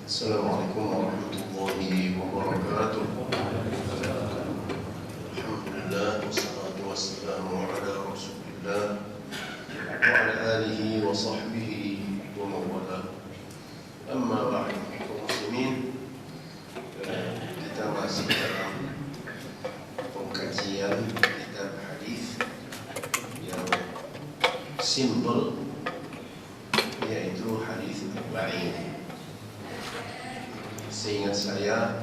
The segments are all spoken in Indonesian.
Assalamualaikum warahmatullahi wabarakatuh. Alhamdulillah wassalatu wassalamu ala Rasulillah wa ala alihi wa sahbihi wa mawala. Amma ba'du, kaum muslimin, kita masih dalam pengkajian kitab hadis yang simple, yaitu hadis arba'in. Seingat saya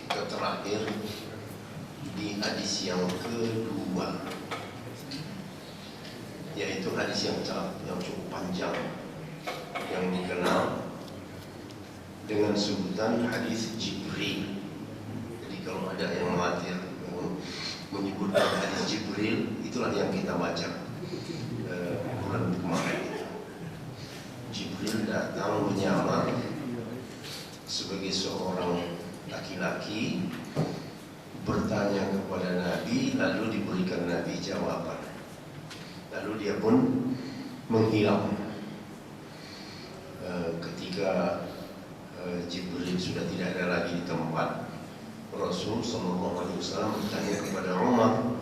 kita terakhir di hadis yang kedua, yaitu hadis yang cukup panjang yang dikenal dengan sebutan hadis Jibril. Jadi kalau ada yang khawatir menyebutkan hadis Jibril, itulah yang kita baca bulan kemarin. Jibril datang menyamar sebagai seorang laki-laki, bertanya kepada Nabi, lalu diberikan Nabi jawaban. Lalu dia pun menghilang. Ketika Jibril sudah tidak ada lagi di tempat, Rasul SAW bertanya kepada Umar,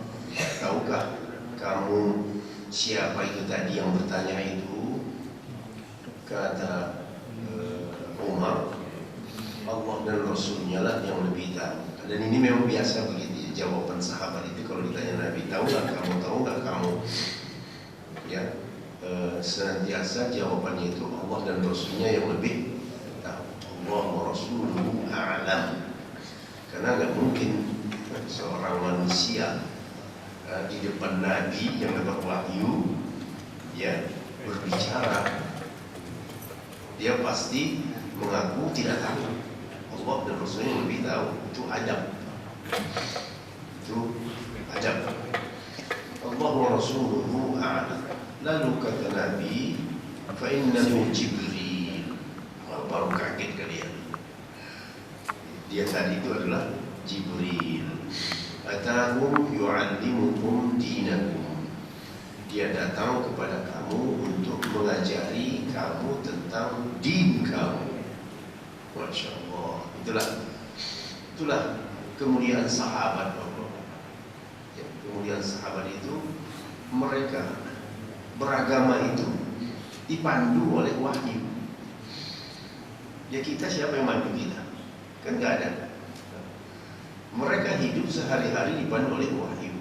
tahukah kamu siapa itu tadi yang bertanya itu? Kata Umar, Allah dan Rasulnya lah yang lebih tahu. Dan ini memang biasa begitu jawaban sahabat itu kalau ditanya Nabi, tahu nggak kamu? Ya, senantiasa jawabannya itu Allah dan Rasulnya yang lebih tahu. Allah wa Rasuluhu a'lam. Karena nggak mungkin seorang manusia di depan Nabi yang dapat wahyu, ya, berbicara, dia pasti mengaku tidak tahu. Allah dan Rasulnya yang lebih tahu. Itu adab. Allah wa Rasuluhu a'lam. Lalu kata Nabi, fa innahu Jibril. Baru kaget kalian. Dia tadi itu adalah Jibril. Atahum yu'allimukum dinakum. Dia datang kepada kamu untuk mengajari kamu tentang din kamu. Masya Allah. Itulah kemuliaan sahabat Allah. Ya, kemuliaan sahabat itu, mereka beragama itu dipandu oleh wahyu. Ya, kita siapa yang mandu kita? Kan nggak ada. Mereka hidup sehari-hari dipandu oleh wahyu.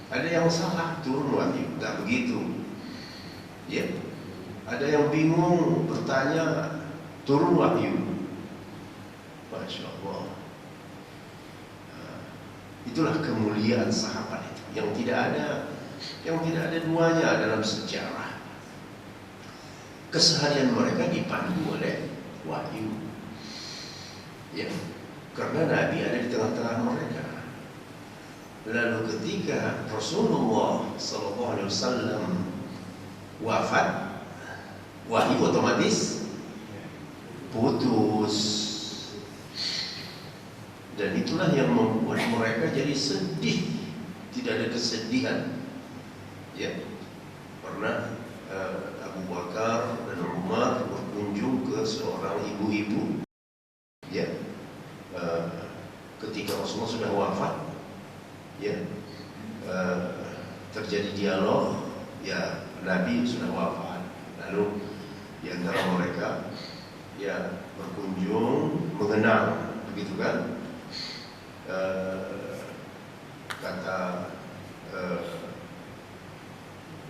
Ada yang salah, turun wahyu, nggak begitu. Ya, ada yang bingung bertanya, turun wahyu. Masya Allah. Itulah kemuliaan sahabat itu, yang tidak ada duanya dalam sejarah. Keseharian mereka dipandu oleh wahyu. Ya, karena Nabi ada di tengah-tengah mereka. Lalu ketika Rasulullah SAW wafat, wahyu otomatis putus. Dan itulah yang membuat mereka jadi sedih. Tidak ada kesedihan. Ya, karena Abu Bakar dan Umar berkunjung ke seorang ibu-ibu. Ya, ketika Rasulullah sudah wafat, ya, terjadi dialog. Ya, Nabi sudah wafat. Lalu di antara mereka, ya, berkunjung mengenang, begitu kan? Kata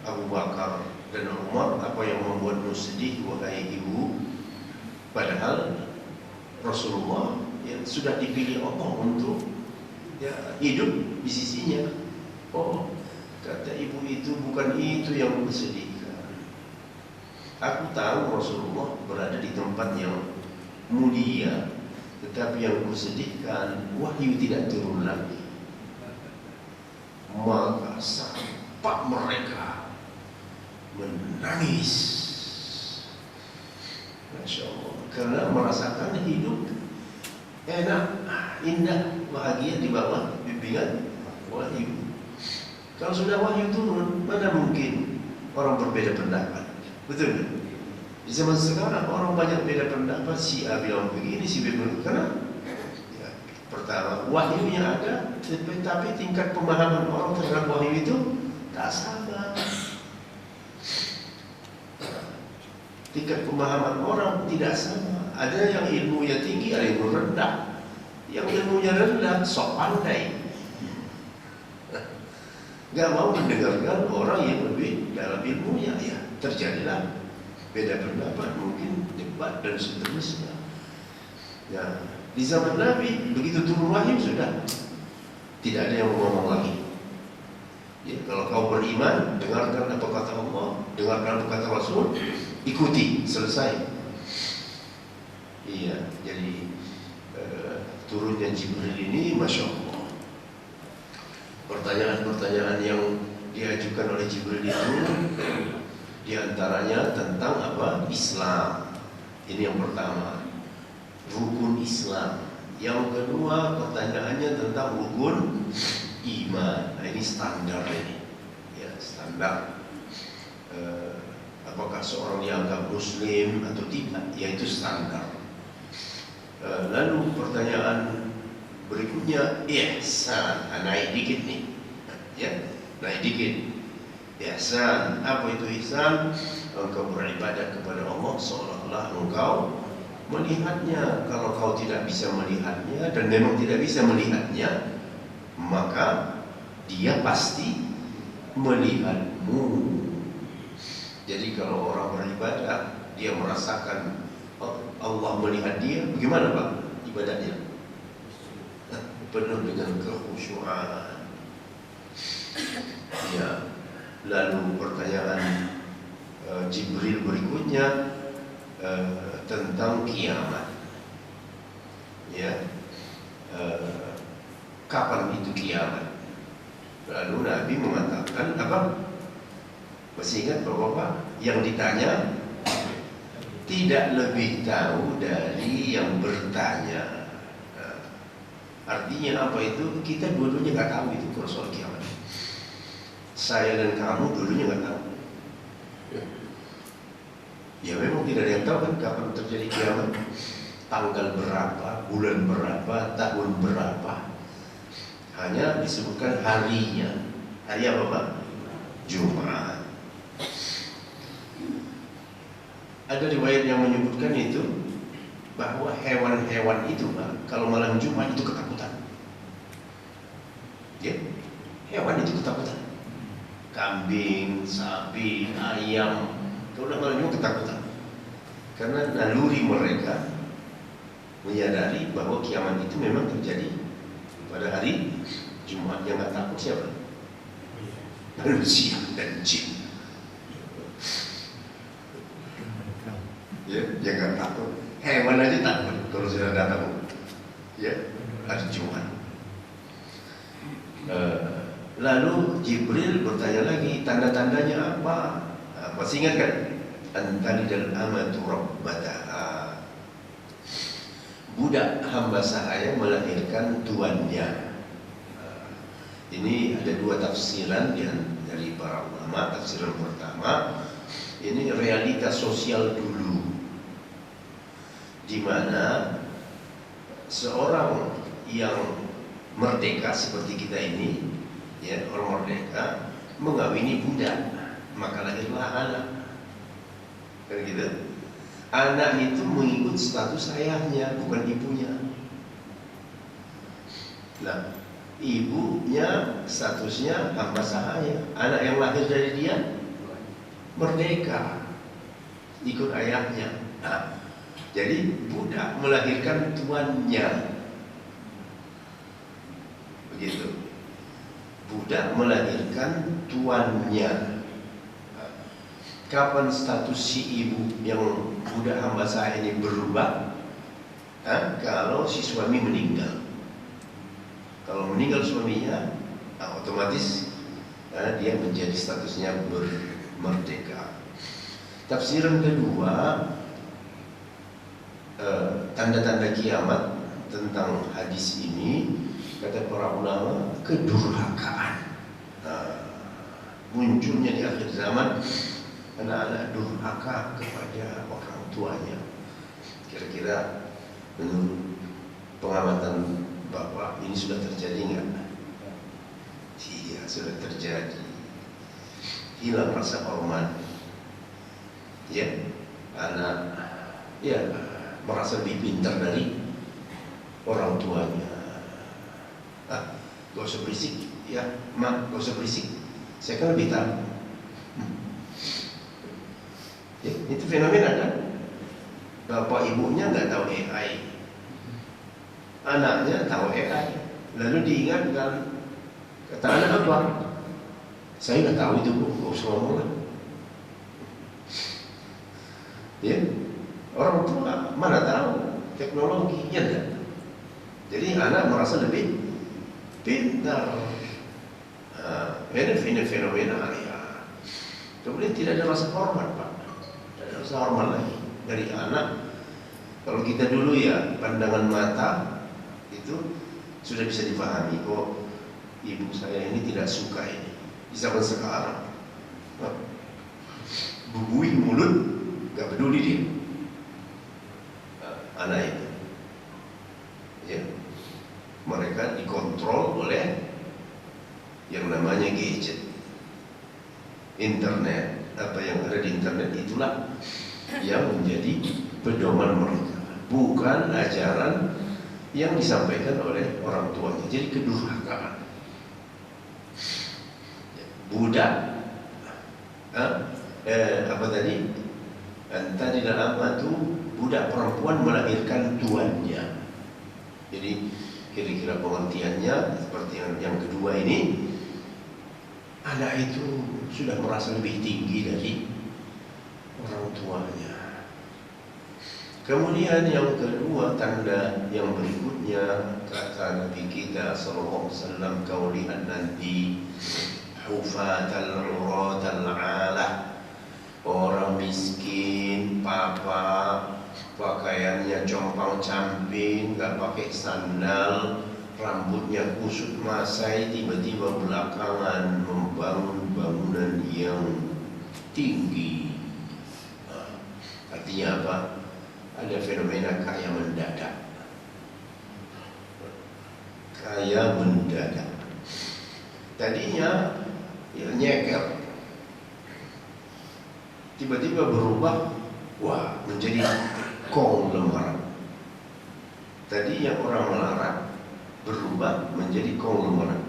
Abu Bakar dan Umar, apa yang membuatmu sedih wahai ibu? Padahal Rasulullah, ya, sudah dipilih Allah untuk, ya, hidup di sisinya. Oh, kata ibu itu, bukan itu yang kusedihkan. Aku tahu Rasulullah berada di tempat yang mulia, tetapi yang kusedihkan, wahyu tidak turun lagi. Maka sampai mereka menangis. Masya Allah. Karena merasakan hidup enak, indah, bahagia di bawah bimbingan wahyu. Kalau sudah wahyu turun, mana mungkin orang berbeda pendapat? Betul kan? Di zaman sekarang orang banyak beda pendapat, si A bilang begini, si B bilang karena ya, pertama wahyunya ada, tapi tingkat pemahaman orang terhadap wahyu itu tak sama. Tingkat pemahaman orang tidak sama. Ada yang ilmunya tinggi, ada yang rendah. Yang ilmunya rendah sok pandai, nggak mau mendengarkan orang yang lebih dalam ilmunya, ya terjadilah beda pendapat, mungkin debat dan seterusnya. Ya, di zaman Nabi begitu turun wahyu sudah tidak ada yang ngomong lagi. Ya, kalau kau beriman, dengarkan apa kata Allah, dengarkan apa kata Rasul, ikuti, selesai. Iya, jadi turunnya Jibril ini, masya Allah. Pertanyaan-pertanyaan yang diajukan oleh Jibril itu di antaranya tentang apa? Islam. Ini yang pertama, rukun Islam. Yang kedua, pertanyaannya tentang rukun iman. Nah, ini standar ini, ya standar. Apakah seorang dianggap Muslim atau tidak? Yaitu standar. Lalu pertanyaan berikutnya, ihsan. Naik dikit nih, ya naik dikit. Ihsan, apa itu ihsan? Engkau beribadah kepada Allah seolah-olah engkau melihatnya. Kalau kau tidak bisa melihatnya dan memang tidak bisa melihatnya, maka dia pasti melihatmu. Jadi kalau orang beribadah, dia merasakan Allah melihat dia, bagaimana Pak ibadahnya? Penuh dengan kekhusyuan. Ya. Lalu pertanyaan Jibril berikutnya tentang kiamat. Ya, kapan itu kiamat? Lalu Nabi mengatakan apa? Masih ingat Bapak? Yang ditanya tidak lebih tahu dari yang bertanya. Artinya apa itu? Kita dua-duanya nggak tahu itu kalau soal kiamat. Saya dan kamu dulunya nggak tahu. Ya memang tidak ada yang tahu kan kapan terjadi kiamat. Tanggal berapa, bulan berapa, tahun berapa. Hanya disebutkan harinya. Hari apa Pak? Jumat. Ada riwayat yang menyebutkan itu bahwa hewan-hewan itu Pak, kalau malam Jumat itu ketakutan. Ya, hewan itu ketakutan. Kambing, sapi, ayam, kalau malam Jumat ketakutan. Karena naluri mereka menyadari bahwa kiamat itu memang terjadi pada hari Jumat. Yang nggak takut siapa? Manusia dan jin. Ya, yang nggak takut. Hewan aja takut kalau sudah datang. Ya, hari Jumat. Lalu Jibril bertanya lagi, tanda-tandanya apa? Masih ingat kan? Antalidal amatu rabbataha. Budak hamba sahaya melahirkan tuannya. Ini ada dua tafsiran dari para ulama. Tafsiran pertama, ini realitas sosial dulu, di mana seorang yang merdeka seperti kita ini, ya orang merdeka mengawini budak, maka lahirlah anak. Kan gitu. Anak itu mengikut status ayahnya, bukan ibunya. Nah, ibunya statusnya hamba sahaya. Anak yang lahir dari dia merdeka, ikut ayahnya. Nah, jadi budak melahirkan tuannya. Begitu. Budak melahirkan tuannya. Kapan status si ibu yang budak hamba sahaya ini berubah? Kalau si suami meninggal. Kalau meninggal suaminya, otomatis dia menjadi statusnya merdeka. Tafsiran kedua, tanda-tanda kiamat tentang hadis ini, kata para ulama, kedurhakaan. Munculnya di akhir zaman anak-anak durhaka kepada orang tuanya. Kira-kira menurut pengamatan Bapak ini sudah terjadi nggak? Iya, sudah terjadi. Hilang rasa hormat. Ya, anak ya merasa lebih pintar dari orang tuanya. Gak usah berisik, ya, mak, gak usah berisik. Saya kan lebih tahu. Ya, itu fenomena kan? Bapak ibunya nggak tahu AI, anaknya tahu AI. Lalu diingatkan, kata anak apa? Saya nggak tahu itu, Bu, nggak usah ngomong lah. Ya, orang tua mana tahu teknologi, ya enggak? Jadi anak merasa lebih pintar. Ini fenomena ya. Kemudian tidak ada rasa hormat, Pak. Tidak ada rasa hormat lagi dari anak. Kalau kita dulu ya pandangan mata itu sudah bisa dipahami. Oh, ibu saya ini tidak suka ini. Di zaman sekarang, bubui mulut, gak peduli dia. Anak itu, ya, mereka dikontrol oleh yang namanya gadget, internet. Apa yang ada di internet itulah yang menjadi pedoman mereka, bukan ajaran yang disampaikan oleh orang tuanya. Jadi kedurhakaan. Budak, apa tadi? Tadi dalam itu budak perempuan melahirkan tuannya. Jadi kira-kira pengertiannya seperti yang kedua ini. Anak itu sudah merasa lebih tinggi dari orang tuanya. Kemudian yang kedua, tanda yang berikutnya, kata Nabi kita sallallahu alaihi wasallam, kau lihat nanti hufatal uratal alah, orang miskin, papa, pakaiannya compang-camping, gak pakai sandal, rambutnya kusut masai, tiba-tiba belakangan membangun bangunan yang tinggi. Artinya apa? Ada fenomena kaya mendadak. Kaya mendadak. Tadinya ya nyeker, tiba-tiba berubah, wah, menjadi konglomerat. Tadi yang orang melarat berubah menjadi konglomerat.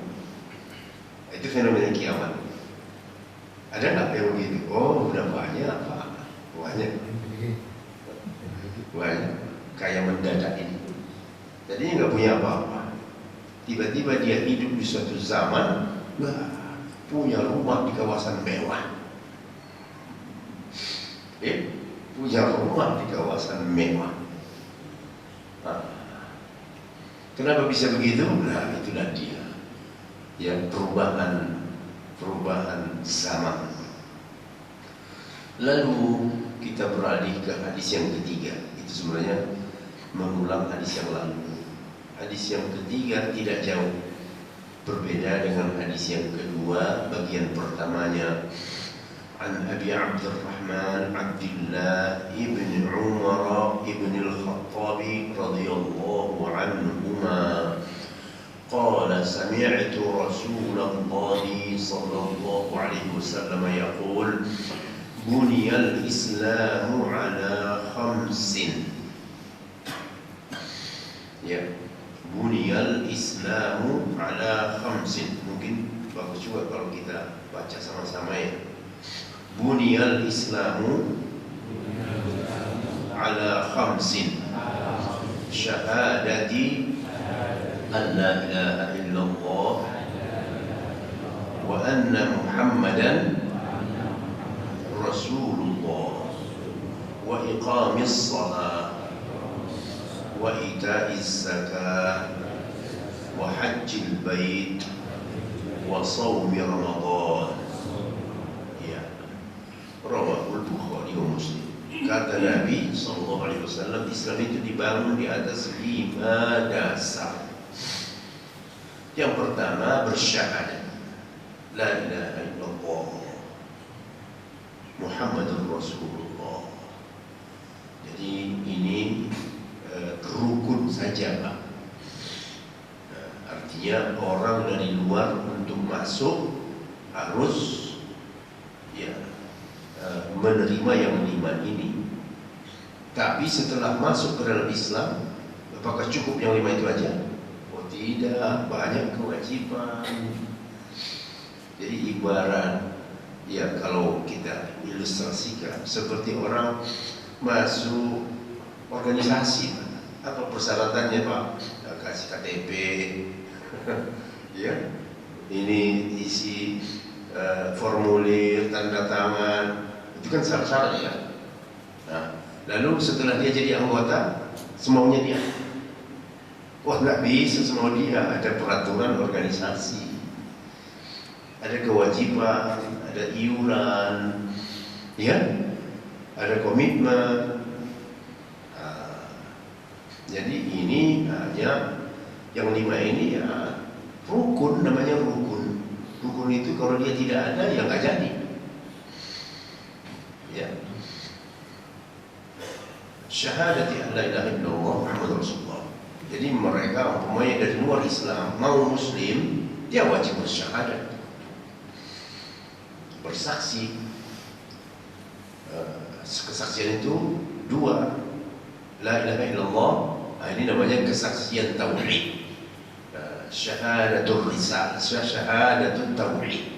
Itu fenomena kiamat. Ada nggak yang begitu? Oh, udah banyak, Pak. Banyak. Kayak mendadak ini. Tadinya nggak punya apa-apa. Tiba-tiba dia hidup di suatu zaman, punya rumah di kawasan mewah. Punya rumah di kawasan mewah. Kenapa bisa begitu? Nah, itulah dia. Yang perubahan zaman. Lalu kita beralih ke hadis yang ketiga. Itu sebenarnya mengulang hadis yang lalu. Hadis yang ketiga tidak jauh berbeda dengan hadis yang kedua. Bagian pertamanya, An Abi Abdurrahman Abdullah ibn Umar ibn al-Khattab radhiyallahu anhuma qala sami'tu Rasulullah sallallahu alaihi wasallam yaqul buniyal Islamu ala khamsin. Ya, buniyal Islamu ala khamsin. Mungkin bagus juga kalau kita baca sama-sama ya. Buniyal Islamu ala khamsin. Syahadati an la ilaha illallah wa anna Muhammadan Rasulullah wa iqamis salat wa ita'iz zakah wa hajjil bait wa sawmi Ramadan. Rawahul Bukhari wa Muslim. Kata Nabi SAW, Islam itu dibangun di atas 5 dasar. Yang pertama bersyahadat, la ilaha illallah. Muhammadur Rasulullah. Jadi ini rukun saja, Pak. Artinya orang dari luar untuk masuk harus ya menerima yang 5 ini. Tapi setelah masuk ke dalam Islam, apakah cukup yang 5 itu aja? Oh tidak, banyak kewajiban. Jadi ibarat ya kalau kita ilustrasikan seperti orang masuk organisasi, apa persyaratannya Pak? Kasih KTP, ya, ini isi formulir, tanda tangan, itu kan syarat-syarat ya. Nah, lalu setelah dia jadi anggota, semaunya dia. Wah nggak bisa semau dia, ada peraturan organisasi, ada kewajiban, ada iuran, ya, ada komitmen. Jadi ini hanya yang 5 ini ya rukun, namanya rukun. Rukun itu kalau dia tidak ada ya nggak jadi. Ya. Syahadati an la ilaha illallah Muhammadur Rasulullah. Jadi mereka umpamanya dari luar Islam mau Muslim, dia wajib bersyahadat, bersaksi. Kesaksian itu 2, la ilaha illallah. Ini namanya kesaksian tauhid. Syahadatul risalah, syahadatul tauhid.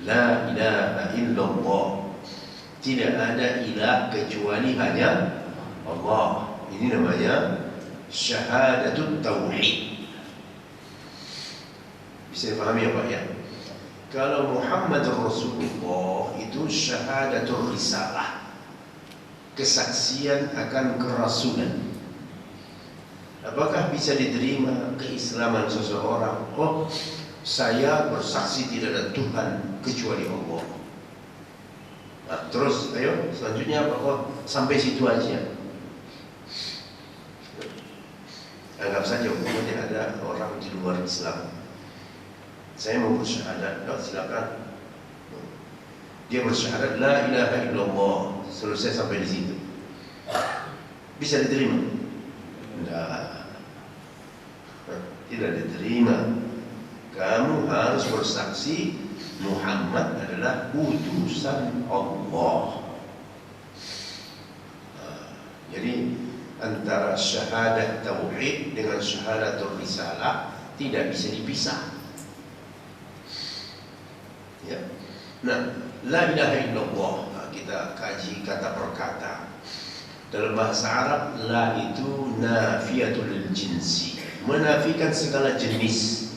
La ilaha illallah. Tidak ada ilah kecuali hanya Allah. Ini namanya syahadatul tauhid. Bisa dipahami ya Pak ya? Kalau Muhammad Rasulullah itu syahadatul risalah, kesaksian akan kerasulan. Apakah bisa diterima keislaman seseorang? Oh, saya bersaksi tidak ada Tuhan kecuali Allah. Nah, terus ayo selanjutnya apa? Oh, sampai situ aja. Anggap saja umpamanya ada orang di luar Islam. Saya mau bersyahadat, silakan. Dia bersyahadat la ilaha illallah, selesai sampai di situ. Bisa diterima? Tidak diterima. Kamu harus bersaksi Muhammad adalah utusan Allah. Jadi antara syahadat tauhid dengan syahadatul risalah tidak bisa dipisah. Ya. Nah, la ilaha illallah kita kaji kata per kata. Dalam bahasa Arab, la itu nafiyatul jinsi, menafikan segala jenis.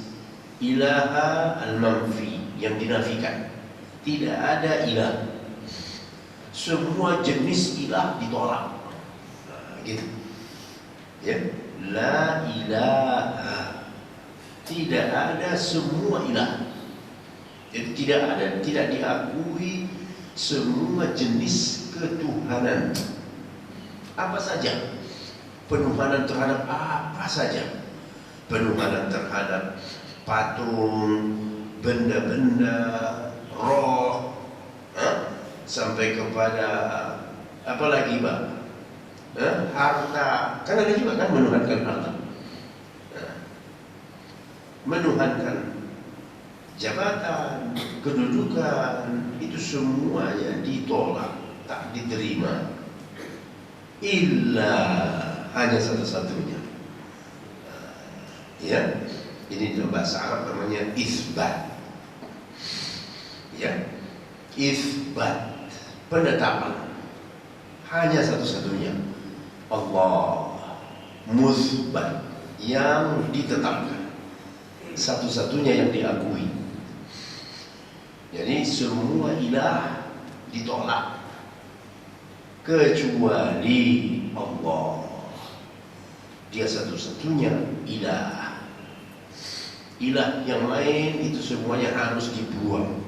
Ilaha al-manfi, yang dinafikan. Tidak ada ilah. Semua jenis ilah ditolak. Gitu. Ya, la ilaha. Tidak ada semua ilah. Jadi tidak diakui semua jenis ketuhanan. Apa saja? Penuhanan terhadap apa saja? Penuhanan terhadap patung, benda-benda, roh, sampai kepada apa lagi Pak? Harta. Kan ada juga kan menuhankan harta. Menuhankan jabatan, kedudukan, itu semuanya ditolak, tak diterima. Illa hanya satu-satunya. Ya, ini dalam bahasa Arab namanya isbat. Ya, isbat, penetapan. Hanya satu-satunya Allah, musbat, yang ditetapkan, satu-satunya yang diakui. Jadi semua ilah ditolak kecuali Allah. Dia satu-satunya ilah. Ilah yang lain itu semuanya harus dibuang.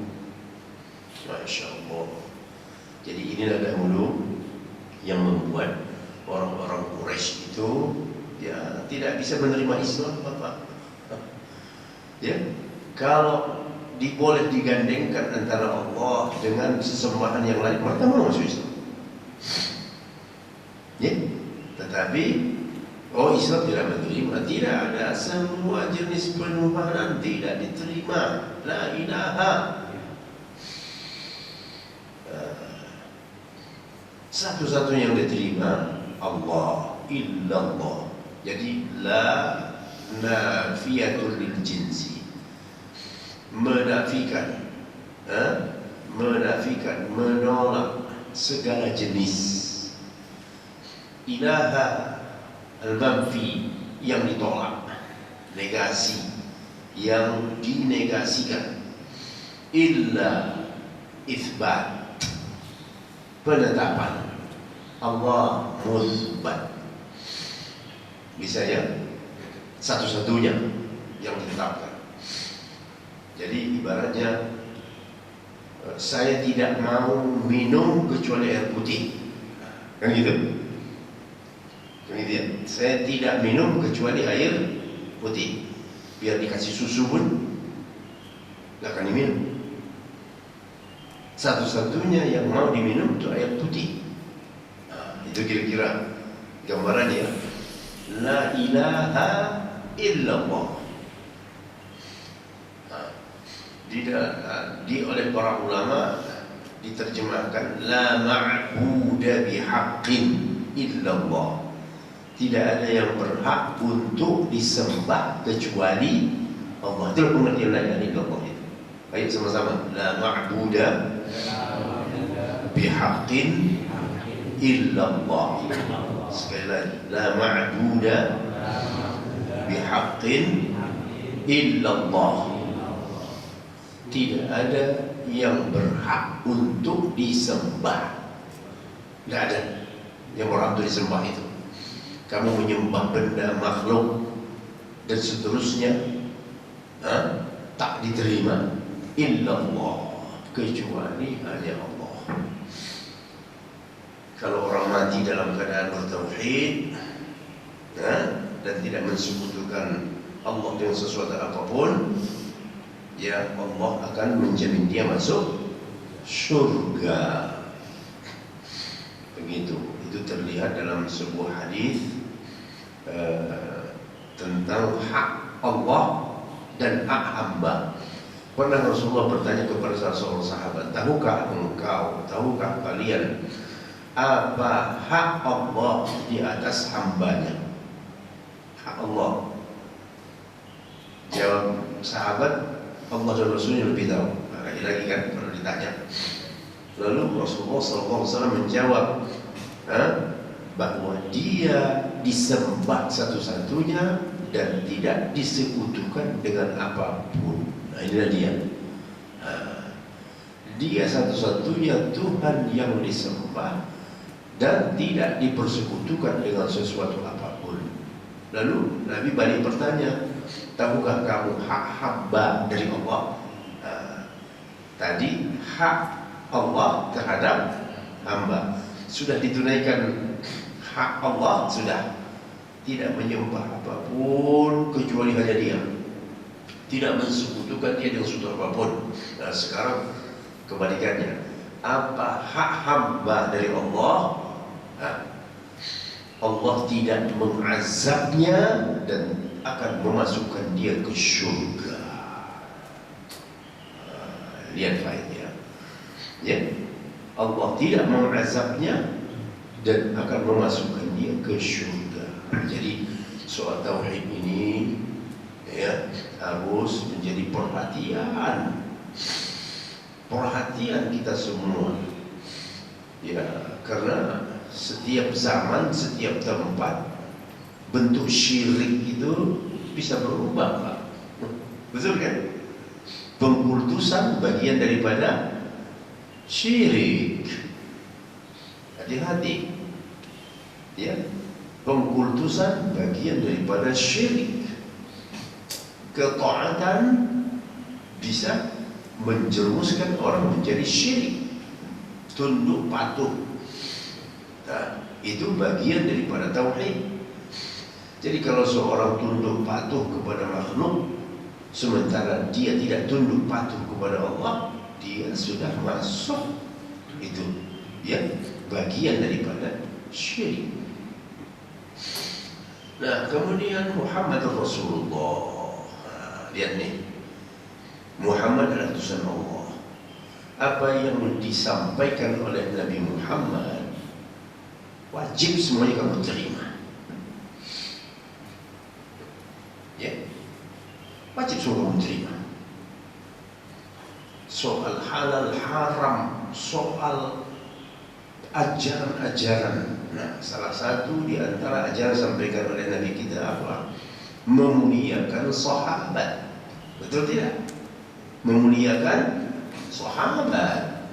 Masya Allah. Jadi inilah dahulu yang membuat orang-orang Quraisy itu ya tidak bisa menerima Islam, Bapak. Ya, kalau boleh digandengkan antara Allah dengan sesembahan yang lain, mereka mau masuk Islam. Ya, tetapi Islam tidak menerima, tidak ada semua jenis penuhanan tidak diterima. La ilaha. Satu-satunya yang diterima Allah, illallah. Jadi la nafiyatul lil jinsi, menafikan, menolak segala jenis. Ilaha al-manfi, yang ditolak, negasi, yang dinegasikan. Illa itsbat, penetapan. Allah musbat, bisa ya, satu-satunya yang ditetapkan. Jadi ibaratnya, saya tidak mau minum kecuali air putih, kan gitu. Kemudian saya tidak minum kecuali air putih. Biar dikasih susu pun gak akan diminum. Satu-satunya yang mau diminum itu air putih. Itu kira-kira gambarannya. La ilaha illallah. Oleh para ulama diterjemahkan la ma'buda bihaqqin illallah. Tidak ada yang berhak untuk disembah kecuali Allah. Itulah pengertian la ilaha illallah itu. Baik, sama-sama. La ma'buda bihaqqin illallah. Sekali lagi, la ma'buda bihaqqin illallah. Tidak ada yang berhak untuk disembah. Tidak ada yang berhak untuk disembah itu. Kamu menyembah benda, makhluk dan seterusnya, tak diterima. Illallah, kecuali hanya Allah. Kalau orang mati dalam keadaan bertauhid, dan tidak mensekutukan Allah dengan sesuatu apapun, ya Allah akan menjamin dia masuk surga. Begitu. Itu terlihat dalam sebuah hadis tentang hak Allah dan hak hamba. Pernah Rasulullah bertanya kepada salah seorang sahabat, tahukah kalian apa hak Allah di atas hambanya? Hak Allah. Jawab sahabat, Allah dan Rasulnya lebih tahu. Lagi kan kalau ditanya. Lalu Rasulullah SAW menjawab bahwa dia disembah satu-satunya dan tidak disekutukan dengan apapun. Nah, inilah dia. Dia satu-satunya Tuhan yang disembah dan tidak dipersekutukan dengan sesuatu apapun. Lalu Nabi balik bertanya, tahukah kamu hak hamba dari Allah? Tadi hak Allah terhadap hamba sudah ditunaikan. Hak Allah sudah, tidak menyembah apapun kecuali hanya Dia, tidak mensekutukan Dia dengan sesuatu apapun. Nah, sekarang kebalikannya, apa hak hamba dari Allah? Allah tidak mengazabnya dan akan memasukkan dia ke surga. Lihat faedahnya, ya. Allah tidak mengazabnya dan akan memasukkan dia ke surga. Jadi soal tauhid ini, ya, harus menjadi perhatian kita semua, ya, karena setiap zaman, setiap tempat bentuk syirik itu bisa berubah, Pak. Betul kan? Pengkultusan bagian daripada syirik. Hati-hati, ya. Pengkultusan bagian daripada syirik. Ketaatan bisa menjerumuskan orang menjadi syirik. Tunduk patuh, nah, itu bagian daripada tauhid. Jadi kalau seorang tunduk patuh kepada makhluk, sementara dia tidak tunduk patuh kepada Allah, dia sudah masuk itu ya bagian daripada syirik. Nah, kemudian Muhammad Rasulullah. Lihat nih, Muhammad adalah utusan Allah. Apa yang disampaikan oleh Nabi Muhammad wajib semuanya kamu terima. Ya, wajib semua kamu terima. Soal halal haram, soal ajaran-ajaran. Nah, salah satu di antara ajaran sampaikan oleh Nabi kita apa? Memuliakan sahabat. Betul tidak? Memuliakan sahabat.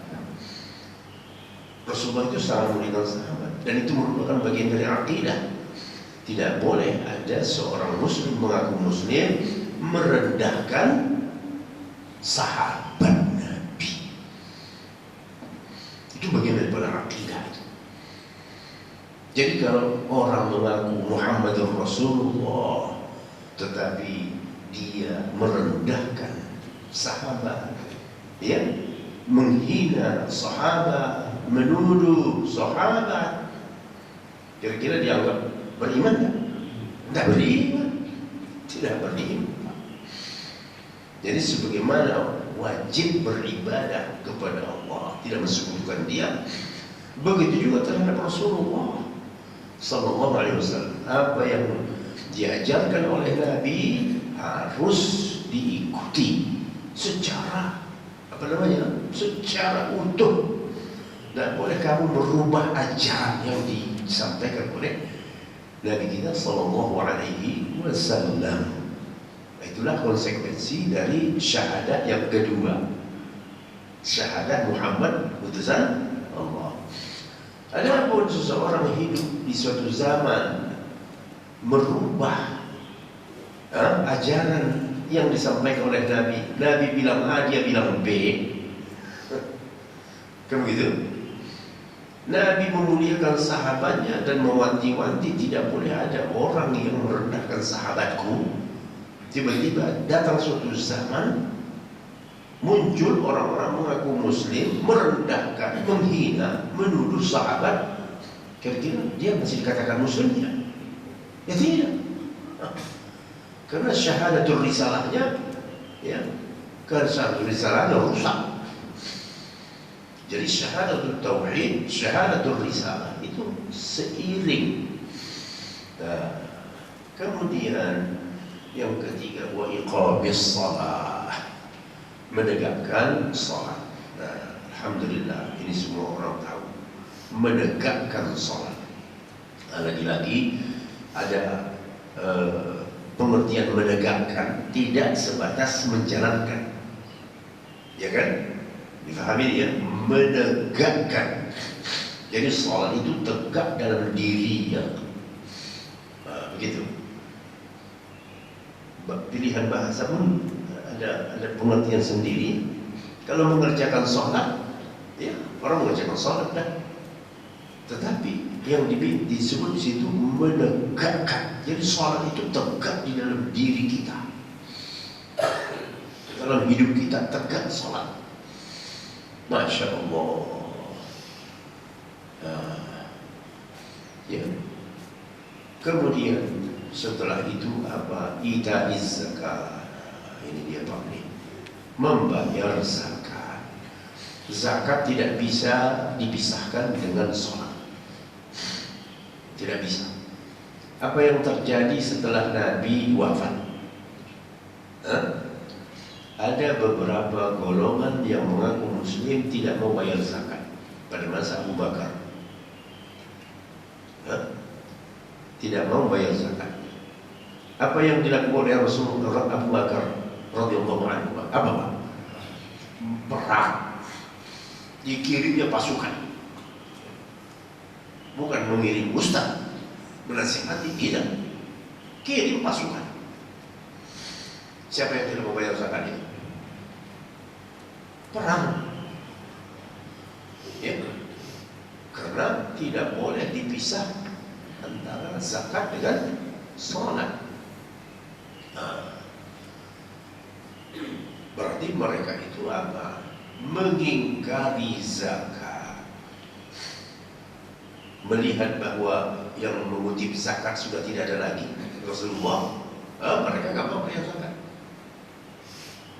Rasulullah itu sangat memuliakan sahabat, dan itu merupakan bagian dari akidah. Tidak boleh ada seorang muslim mengaku muslim merendahkan sahabat Nabi. Itu bagian daripada akidah. Jadi kalau orang mengaku Muhammadur Rasulullah tetapi dia merendahkan sahabat, ya, menghina sahabat, menuduh sahabat, kira-kira dianggap beriman tak? Tidak beriman, tidak beriman. Jadi sebagaimana wajib beribadah kepada Allah, tidak mensekutukan Dia, begitu juga terhadap Rasulullah Sallallahu Alaihi Wasallam. Apa yang diajarkan oleh Nabi harus diikuti secara secara utuh. Tidak boleh kamu merubah ajaran yang disampaikan oleh Nabi kita Sallallahu Alaihi Wasallam. Itulah konsekuensi dari syahadat yang kedua, syahadat Muhammad utusan Allah. Adapun seseorang hidup di suatu zaman merubah ajaran yang disampaikan oleh Nabi, Nabi bilang A, dia bilang B, kan begitu? Nabi memuliakan sahabatnya dan mewanti-wanti tidak boleh ada orang yang merendahkan sahabatku. Tiba-tiba datang suatu zaman muncul orang-orang mengaku muslim merendahkan, menghina, menuduh sahabat. Kira-kira dia masih dikatakan muslimnya? Ya tidak. Karena syahadatul risalahnya, ya, syahadatul risalahnya rusak. Jadi syahadatul tauhid, syahadatul risalah itu seiring. Nah, kemudian yang ketiga, wa iqamis shalah, menegakkan salat. Nah, alhamdulillah ini semua orang tahu, menegakkan salat. Lagi-lagi ada pengertian menegakkan, tidak sebatas menjalankan, ya kan? Difahami ya, menegakkan. Jadi salat itu tegak dalam diri, ya. Begitu. Pilihan bahasa pun ada pengertian sendiri. Kalau mengerjakan sholat, ya, orang mengerjakan sholat dah. Tetapi yang disebut di situ menegakkan. Jadi sholat itu tegak di dalam diri kita. Dalam hidup kita tegak sholat. Masya Allah. Ya. Kemudian setelah itu apa? Ita'iz zakat. Ini dia Pak nih. Membayar zakat. Zakat tidak bisa dipisahkan dengan sholat. Tidak bisa. Apa yang terjadi setelah Nabi wafat? Ada beberapa golongan yang mengaku muslim tidak mau bayar zakat pada masa Abu Bakar. Tidak mau bayar zakat. Apa yang dilakukan oleh Rasulullah Abu Bakar radhiyallahu anhu? Apa Pak? Perang. Dikirimnya pasukan. Bukan mengirim ustaz menasihati, tidak. Kirim pasukan. Siapa yang tidak mau bayar zakat itu? Perang. Ya. Karena tidak boleh dipisah antara zakat dengan sholat. mengingkari zakat, melihat bahwa yang mengutip zakat sudah tidak ada lagi. Rasulullah, mereka nggak mau bayar zakat,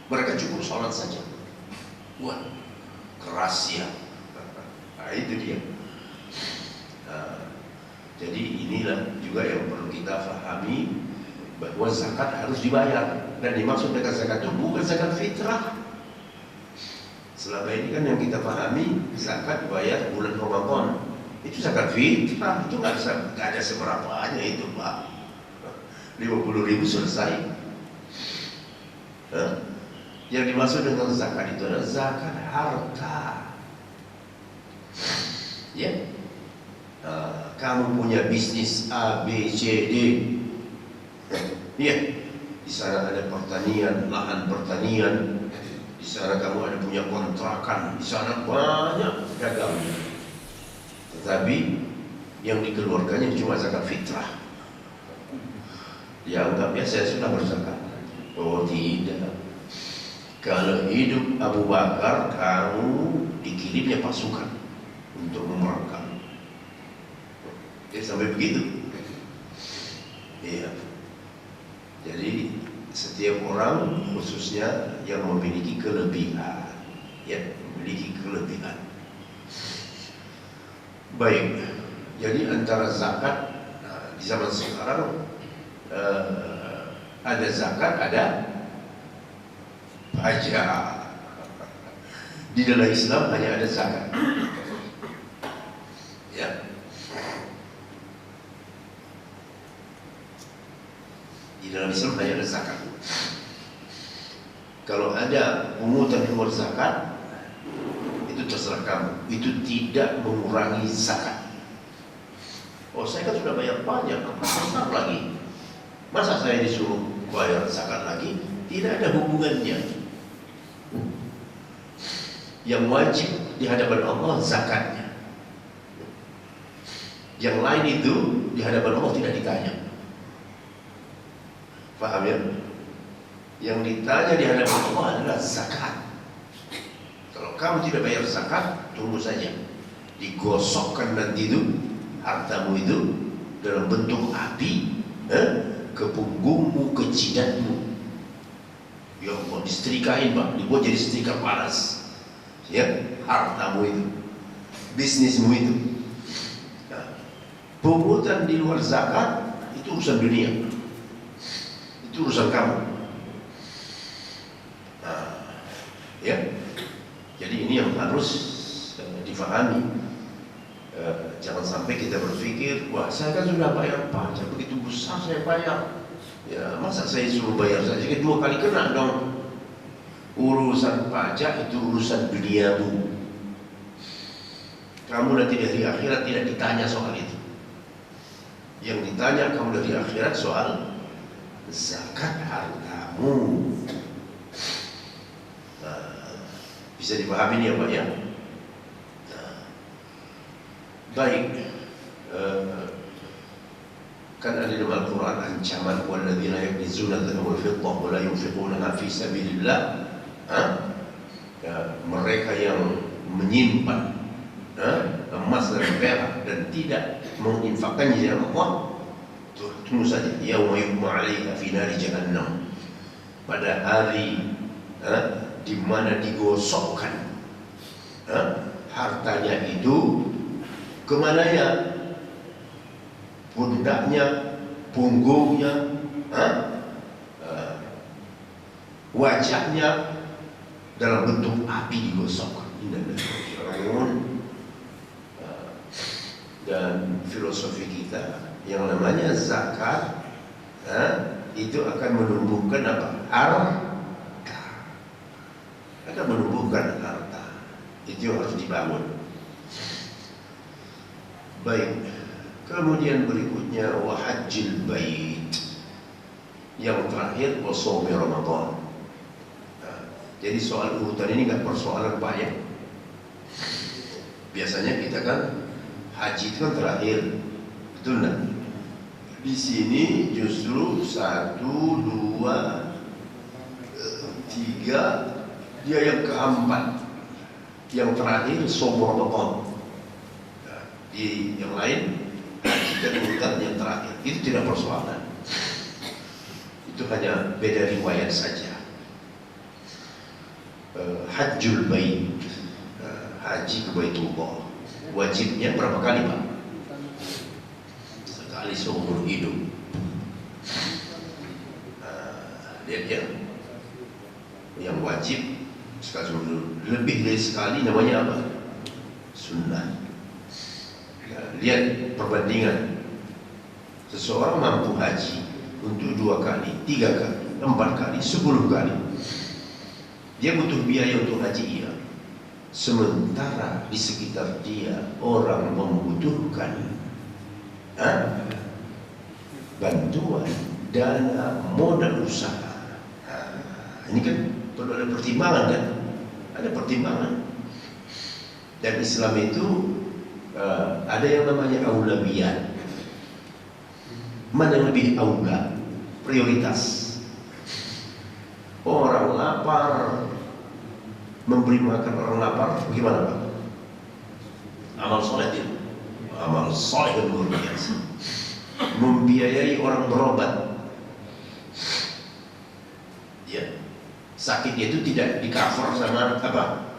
mereka cukup sholat saja. Wah, keras ya. Nah, itu dia. Jadi inilah juga yang perlu kita pahami, bahwa zakat harus dibayar. Dan dimaksud dengan zakat itu bukan zakat fitrah. Selama ini kan yang kita pahami, zakat bayar bulan Ramadan, itu zakat fitrah. Itu nggak ada seberapanya itu, Pak. 50.000 selesai. Yang dimaksud dengan zakat itu adalah zakat harta. Ya, kamu punya bisnis A, B, C, D. Ya, di sana ada pertanian, lahan pertanian. Di sana kamu ada punya kontrakan. Di sana banyak dagangnya. Tetapi yang dikeluarkannya cuma zakat fitrah. Dianggapnya saya sudah berzakat. Oh tidak. Kalau hidup Abu Bakar, kamu dikirimnya pasukan untuk memerangi. Sampai begitu. Iya. Jadi setiap orang, khususnya yang memiliki kelebihan, ya, memiliki kelebihan. Baik. Jadi antara zakat, di zaman sekarang ada zakat, ada pajak. Di dalam Islam hanya ada zakat. Ya. Di dalam Islam hanya ada zakat. Kalau ada pungutan keluar zakat, itu terserah kamu. Itu tidak mengurangi zakat. Oh, saya kan sudah bayar pajak, besar lagi. Masa saya disuruh bayar zakat lagi? Tidak ada hubungannya. Yang wajib di hadapan Allah zakatnya. Yang lain itu di hadapan Allah tidak ditanya. Paham ya? Yang ditanya di hadapan Allah adalah zakat. Kalau kamu tidak bayar zakat, tunggu saja. Digosokkan nanti itu hartamu itu dalam bentuk api, ke punggungmu, ke jidatmu. Ya Allah, disetrikain Pak, dibuat jadi setrika panas. Ya, hartamu itu, bisnismu itu. Nah, pungutan di luar zakat itu urusan dunia. Itu urusan kamu. Nah, ya. Jadi ini yang harus difahami. Jangan sampai kita berpikir, wah saya kan sudah bayar pajak begitu besar, saya bayar. Ya masa saya suruh bayar saja, 2 kali kena dong. Urusan pajak itu urusan duniamu. Kamu nanti dari akhirat tidak ditanya soal itu. Yang ditanya kamu dari akhirat soal zakat hartamu. Nah, bisa dipahami ya Pak ya? Baik, kan ada dalam Al-Quran ancaman walladzina yaknizuna adh-dhahaba wal fiddah wa la yunfiqunaha fi sabilillah. Mereka yang menyimpan emas dan perak dan tidak menginfakkannya di jalan Allah, tunggu saja, yauma yuhma 'alaiha fi nari jahannam, pada hari di mana digosokkan hartanya itu. Kemana ya? Pundaknya, punggungnya, wajahnya dalam bentuk api digosok. Dan filosofi kita yang namanya zakat itu akan menumbuhkan apa? Harta. Akan menumbuhkan harta. Itu harus dibangun. Baik, kemudian berikutnya wahajjil bait. Yang terakhir wasawmi Ramadan. Jadi soal urutan ini nggak persoalan Pak ya. Biasanya kita kan haji itu kan terakhir, betul nggak? Di sini justru 1, 2, 3, dia yang keempat. Yang terakhir somo Ramadan. Nah, di yang lain haji dan urutan yang terakhir itu tidak persoalan. Itu hanya beda riwayat saja. Hajjul bait, haji ke Baitullah, wajibnya berapa kali Pak? Sekali seumur hidup. Lihat ya, yang wajib sekali seumur hidup, lebih dari sekali namanya apa? Sunnah. Lihat perbandingan, seseorang mampu haji untuk 2 kali, 3 kali, 4 kali, 10 kali. Dia butuh biaya untuk haji, iya. Sementara di sekitar dia orang membutuhkan bantuan, dana, modal usaha. Ini kan perlu ada pertimbangan kan? Ada pertimbangan. Dan Islam itu ada yang namanya aulawiyat. Mana yang lebih aula? Prioritas. Orang lapar, memberi makan orang lapar, bagaimana Pak? Amal soleh itu, amal soleh yang luar biasa. Membiayai orang berobat, ya, sakitnya itu tidak di cover sama apa?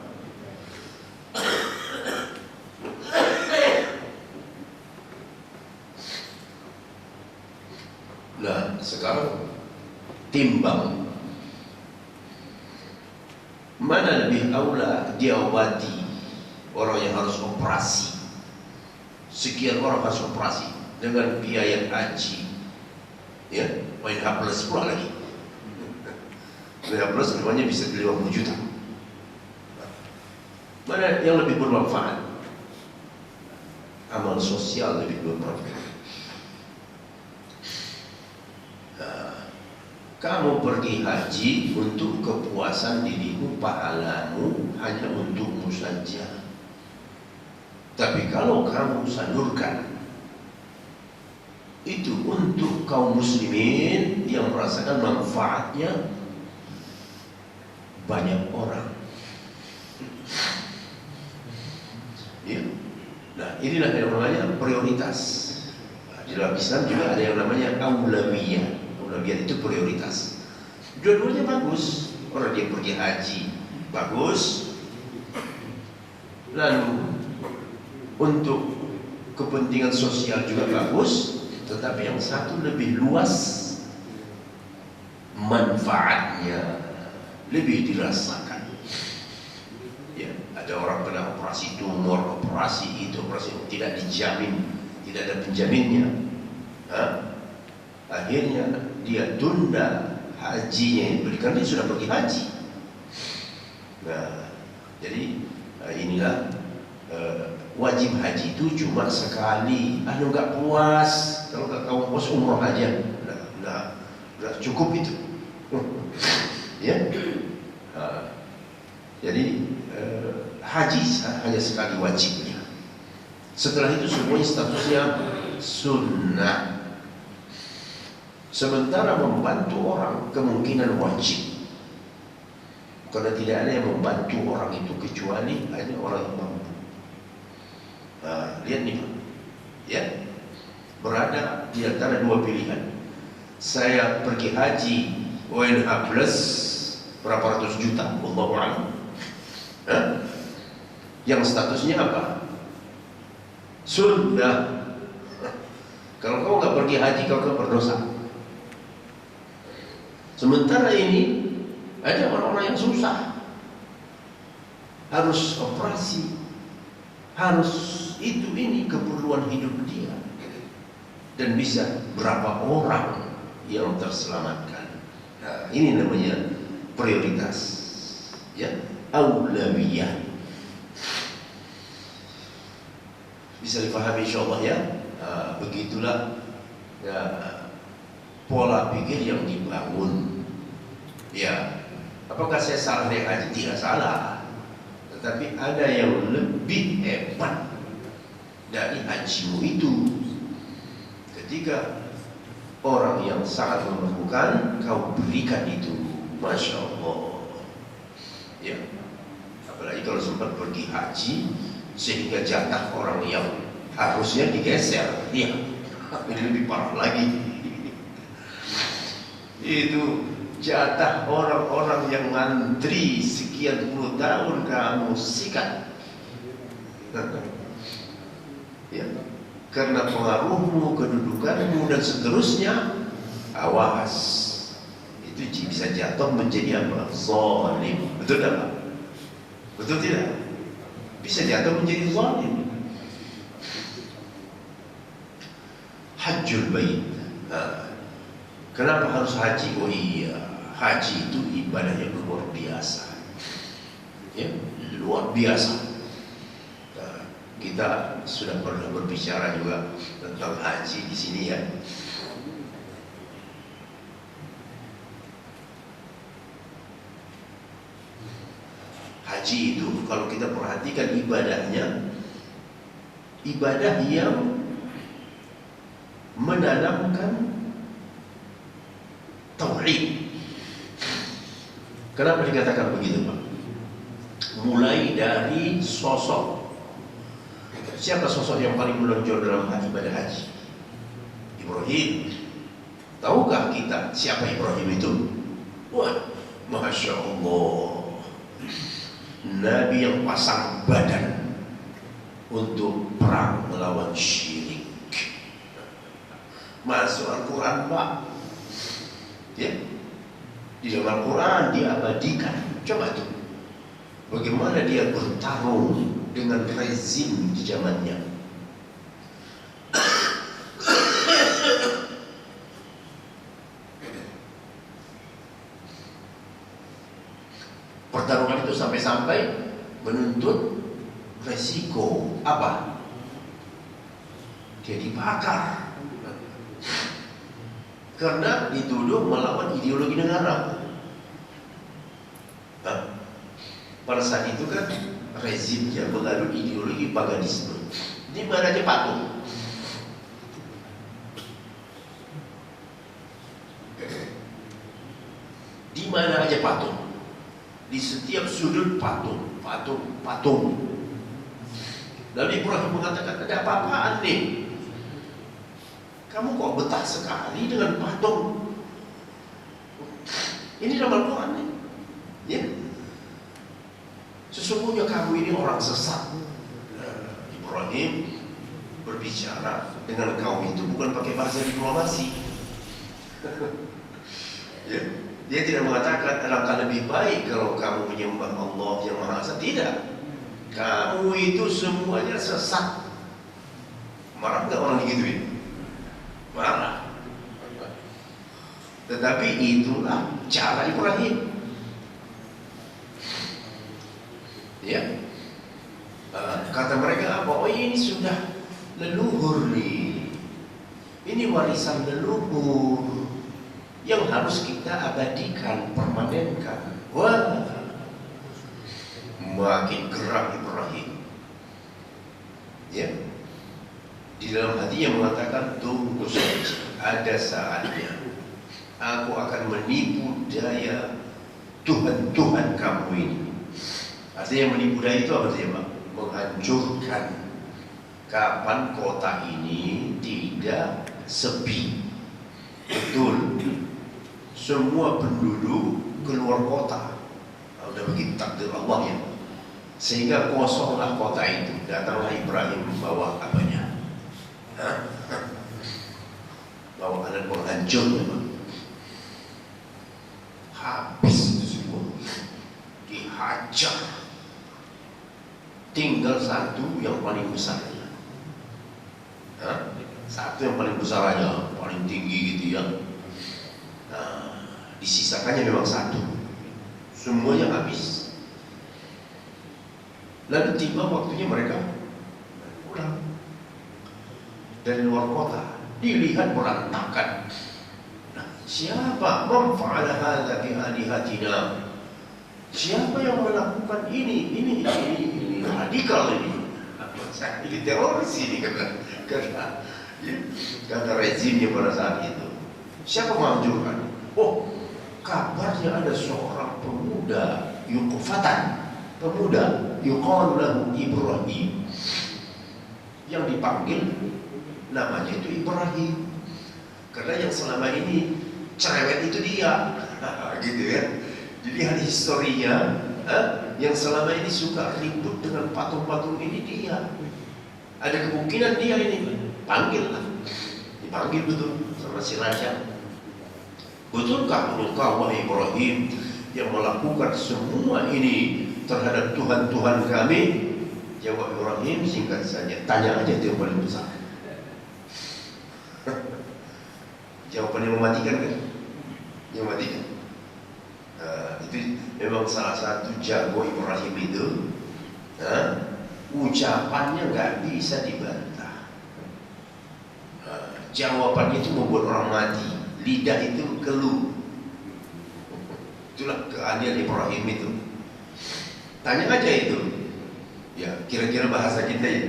Nah, sekarang timbang mana lebih aula diobati orang yang harus operasi, sekian orang harus operasi dengan biaya haji, ya, main H plus pula lagi. H plus namanya bisa 50 juta. Mana yang lebih bermanfaat? Amal sosial lebih bermanfaat. Kamu pergi haji untuk kepuasan dirimu, pahalamu hanya untukmu saja. Tapi kalau kamu salurkan itu untuk kaum muslimin yang merasakan manfaatnya banyak orang. Ya. Nah, inilah yang namanya prioritas. Nah, di dalam Islam juga ada yang namanya aulawiyah. Aulawiyah itu prioritas. Dua-duanya bagus. Orang dia pergi haji bagus. Lalu untuk kepentingan sosial juga bagus. Tetapi yang satu lebih luas manfaatnya, lebih dirasakan. Ya, ada orang kena operasi tumor, operasi itu, operasi tidak dijamin, tidak ada penjaminnya. Akhirnya dia tunda hajinya yang berikan, dia sudah pergi haji. Nah, jadi inilah wajib haji itu cuma sekali. Nggak puas, kalau nggak kamu puas umroh aja, udah cukup itu. Ya, jadi haji hanya sekali wajibnya. Setelah itu semuanya statusnya sunnah. Sementara membantu orang kemungkinan wajib, karena tidak ada yang membantu orang itu kecuali hanya orang yang mampu. Lihat nih, ya, berada di antara dua pilihan. Saya pergi haji ONH plus berapa ratus juta, wallahu a'lam. Yang statusnya apa? Sunnah. Kalau kau nggak pergi haji, kau berdosa. Sementara ini ada orang-orang yang susah, harus operasi, harus itu ini keperluan hidup dia, dan bisa berapa orang yang terselamatkan. Nah, ini namanya prioritas, ya, aulawiyah. Bisa dipahami insyaallah ya. Begitulah ya, pola pikir yang dibangun. Ya, apakah saya salah naik haji? Tidak salah. Tetapi ada yang lebih hebat dari hajimu itu. Ketika orang yang sangat memerlukan, kau berikan itu, masya Allah. Ya, apa Apalagi kalau sempat pergi haji sehingga jatah orang yang harusnya digeser, ya ini lebih parah lagi. Itu jatah orang-orang yang ngantri sekian puluh tahun kamu sikat. Ya, karena pengaruhmu, kedudukanmu dan seterusnya, awas, itu bisa jatuh menjadi apa? Zalim. Betul tak? Betul tidak? Bisa jatuh menjadi zalim. Hajjul bait. Kenapa harus haji? Oh iya, haji itu ibadah yang luar biasa. Ya, luar biasa. Kita sudah pernah berbicara juga tentang haji di sini ya. Haji itu kalau kita perhatikan ibadahnya, ibadah yang menanamkan tauhid. Kenapa dikatakan begitu, Pak? Mulai dari sosok. Siapa sosok yang paling menonjol dalam ibadah haji? Ibrahim. Tahukah kita siapa Ibrahim itu? Wah, Masya Allah, Nabi yang pasang badan untuk perang melawan syirik. Masuk Al-Quran, Pak. Ya, di dalam Al-Quran diabadikan. Coba tuh, bagaimana dia bertarung dengan rezim di zamannya. Pertarungan itu sampai-sampai menuntut resiko apa? Dia dibakar karena dituduh melawan ideologi negara. Pada saat itu kan rezimnya menganut ideologi paganisme. Di mana aja patung. Di mana aja patung. Di setiap sudut patung. Lalu Ibrahim mengatakan, ada apa-apaan nih? Kamu kok betah sekali dengan patung? Ini dalam Al-Quran nih. Ya. Sesungguhnya kamu ini orang sesat. Ibrahim berbicara dengan kaum itu bukan pakai bahasa diplomasi. Ya. Dia tidak mengatakan alangkah lebih baik kalau kamu menyembah Allah yang Maha Esa. Tidak. Kamu itu semuanya sesat. Marah nggak orang digituin? Marah. Tetapi itulah cara Ibrahim. Ya, kata mereka apa? Oh, ini sudah leluhur nih. Ini warisan leluhur yang harus kita abadikan, permanenkan. Wah, makin gerak Ibrahim. Ya, di dalam hatinya mengatakan, tunggu saja, ada saatnya aku akan menipu daya Tuhan-Tuhan kamu ini. Artinya menipu daya itu apa artinya, Pak? Menghancurkan. Kapan kota ini tidak sepi? Betul. Semua penduduk keluar kota. Udah begitu takdir Allah ya. Sehingga kosonglah kota itu. Datanglah Ibrahim membawa apanya? Bawa alat penghancur ya, Pak. Habis itu semua. Dihajar. Tinggal satu yang paling besar. Satu yang paling besar aja, paling tinggi gitu ya. Disisakannya memang satu. Semuanya habis. Lalu tiba waktunya mereka pulang dari luar kota. Dilihat berantakan. Nah, siapa memfa'ala hadza bi alihatina? Siapa yang melakukan ini radikal ini? Ini teroris ini karena rezimnya pada saat itu. Siapa menghancurkan? Oh, kabarnya ada seorang pemuda Yukufatan. pemuda yuqalu lahu Ibrahim, yang dipanggil namanya itu Ibrahim, karena yang selama ini cerewet itu dia. Gitu ya. Jadi ada historinya, yang selama ini suka ribut dengan patung-patung ini dia. Ada kemungkinan dia ini panggil lah, dipanggil betul sama si raja. Betulkah engkau wahai Ibrahim yang melakukan semua ini terhadap Tuhan-Tuhan kami? Jawab Ibrahim singkat saja, tanya aja itu yang paling besar. Jawaban yang mematikan kan? Yang mematikan. Itu memang salah satu jago Ibrahim itu. Ucapannya nggak bisa dibantah. Jawabannya itu membuat orang mati. Lidah itu keluh. Itulah keahlian Ibrahim itu. Tanya aja itu. Ya, kira-kira bahasa kita ya.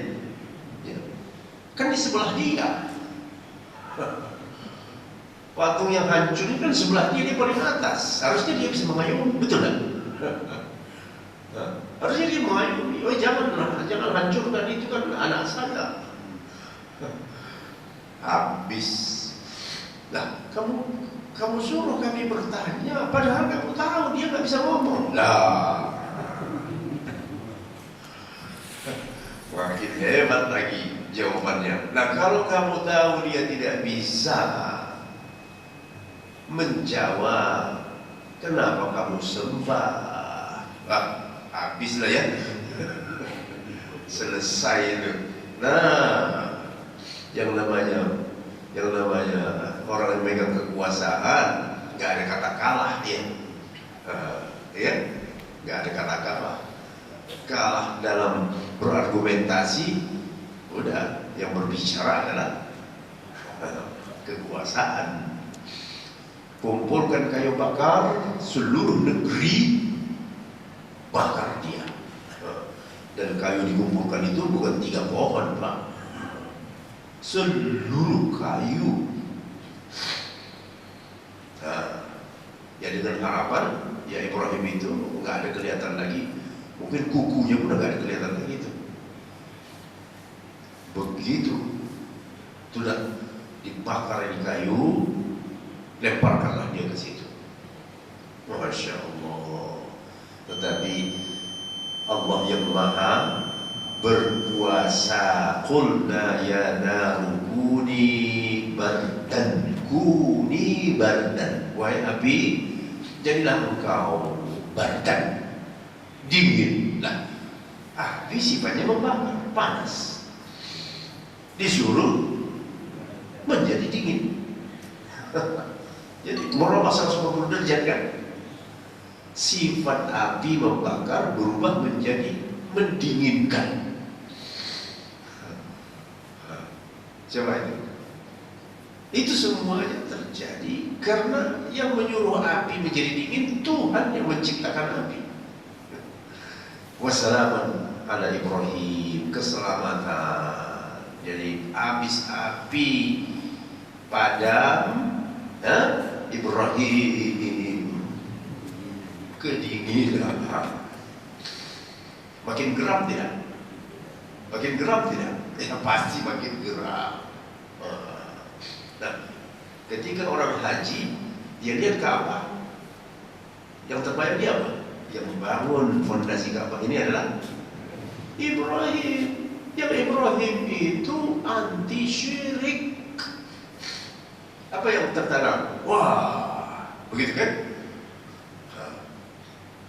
Kan di sebelah dia. Patung yang hancur ini kan sebelah dia paling atas. Harusnya dia bisa mengayomi, betul kan? Harusnya dia mengayomi. Oh jangan hancurkan, itu kan anak saya. Habis. Lah, kamu suruh kami bertanya, padahal kamu tahu dia nggak bisa ngomong. Lah, makin hebat lagi jawabannya. Nah, kalau kamu tahu dia tidak bisa menjawab, kenapa kamu sembah? Habislah ya. Selesai itu. Nah, yang namanya orang yang megang kekuasaan nggak ada kata kalah ya, nggak ada kata kalah. Kalah dalam berargumentasi, udah yang berbicara adalah kekuasaan. Kumpulkan kayu bakar, seluruh negeri bakar dia. Dan kayu dikumpulkan itu bukan 3 pohon, Pak. Seluruh kayu. Ya dengan harapan, ya Ibrahim itu nggak ada kelihatan lagi. Mungkin kukunya pun nggak ada kelihatan lagi itu. Begitu sudah dibakar ini kayu, lemparkanlah dia ke situ. Masya Allah. Tetapi Allah yang maha berkuasa. Qulna ya naru kuni bardan. Wahai api, jadilah engkau bardan, dingin. Lah, api sifatnya membakar, panas. Disuruh menjadi dingin. Jadi merubah 150 derajat kan? Sifat api membakar berubah menjadi mendinginkan. Coba itu semuanya terjadi karena yang menyuruh api menjadi dingin Tuhan yang menciptakan api. Wassalamun ala Ibrahim, keselamatan. Jadi habis api padam, Ibrahim kedinginan. Makin geram tidak? Makin geram tidak? Ya pasti makin geram. Nah, ketika orang haji, dia lihat Ka'bah. Yang terbaik dia apa? Yang membangun fondasi Ka'bah ini adalah Ibrahim. Yang Ibrahim itu anti syirik. Apa yang tertanam? Wah, begitu kan?